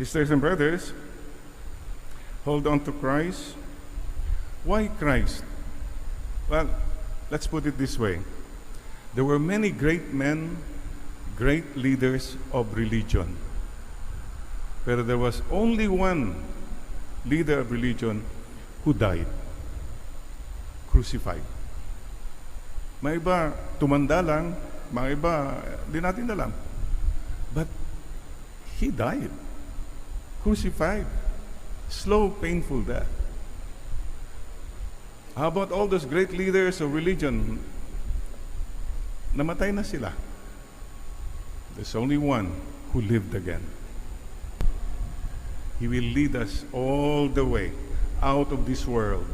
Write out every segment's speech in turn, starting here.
Sisters and brothers, hold on to Christ. Why Christ? Well, let's put it this way. There were many great men, great leaders of religion. Pero there was only one leader of religion who died, crucified. May iba, tumanda lang, mga iba, di natin alam. But he died, crucified, slow, painful death. How about all those great leaders of religion? Namatay na sila. There's only one who lived again. He will lead us all the way out of this world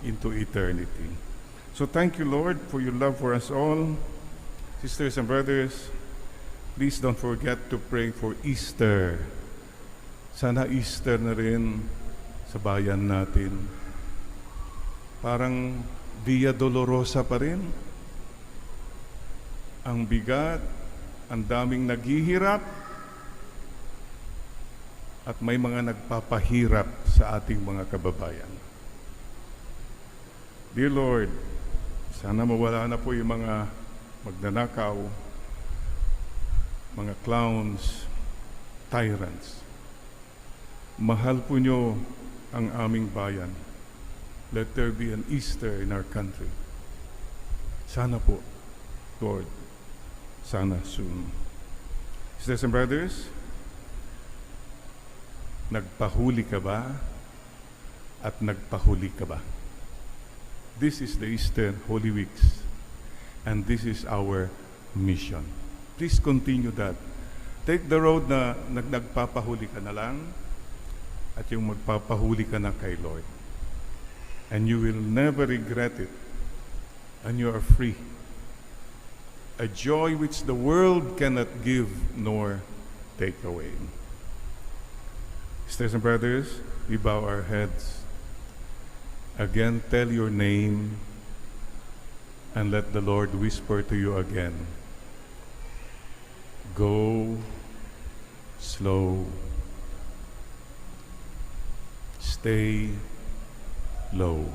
into eternity. So thank you, Lord, for your love for us all. Sisters and brothers, please don't forget to pray for Easter. Sana Easter na rin sa bayan natin. Parang Via Dolorosa pa rin. Ang bigat, ang daming naghihirap, at may mga nagpapahirap sa ating mga kababayan. Dear Lord, sana mawala na po yung mga magnanakaw, mga clowns, tyrants. Mahal po nyo ang aming bayan. Let there be an Easter in our country. Sana po, Lord, sana soon. Sisters and brothers, nagpahuli ka ba at nagpahuli ka ba? This is the Easter Holy Weeks, and this is our mission. Please continue that. Take the road na nagpapahuli ka na lang at yung magpapahuli ka na kay Lord. And you will never regret it, and you are free. A joy which the world cannot give nor take away. Sisters and brothers, we bow our heads. Again, tell your name and let the Lord whisper to you again. Go slow. Stay low.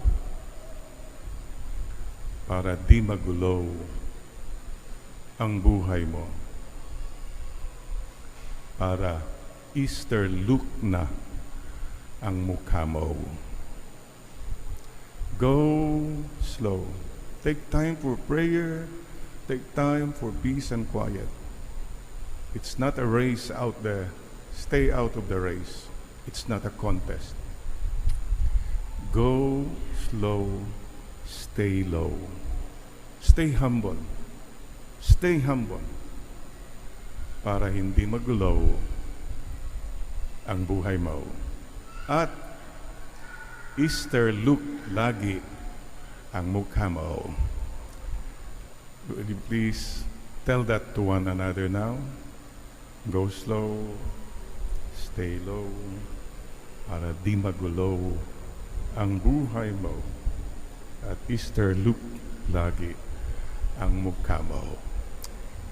Para di magulo ang buhay mo. Para Easter look na ang mukha mo. Go slow. Take time for prayer. Take time for peace and quiet. It's not a race out there. Stay out of the race. It's not a contest. Go slow. Stay low. Stay humble. Stay humble. Para hindi magulo ang buhay mo. At Easter look lagi ang mukha mo. Would you please tell that to one another now? Go slow, stay low, para di magulo ang buhay mo. At Easter look lagi ang mukha mo.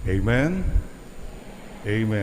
Amen? Amen.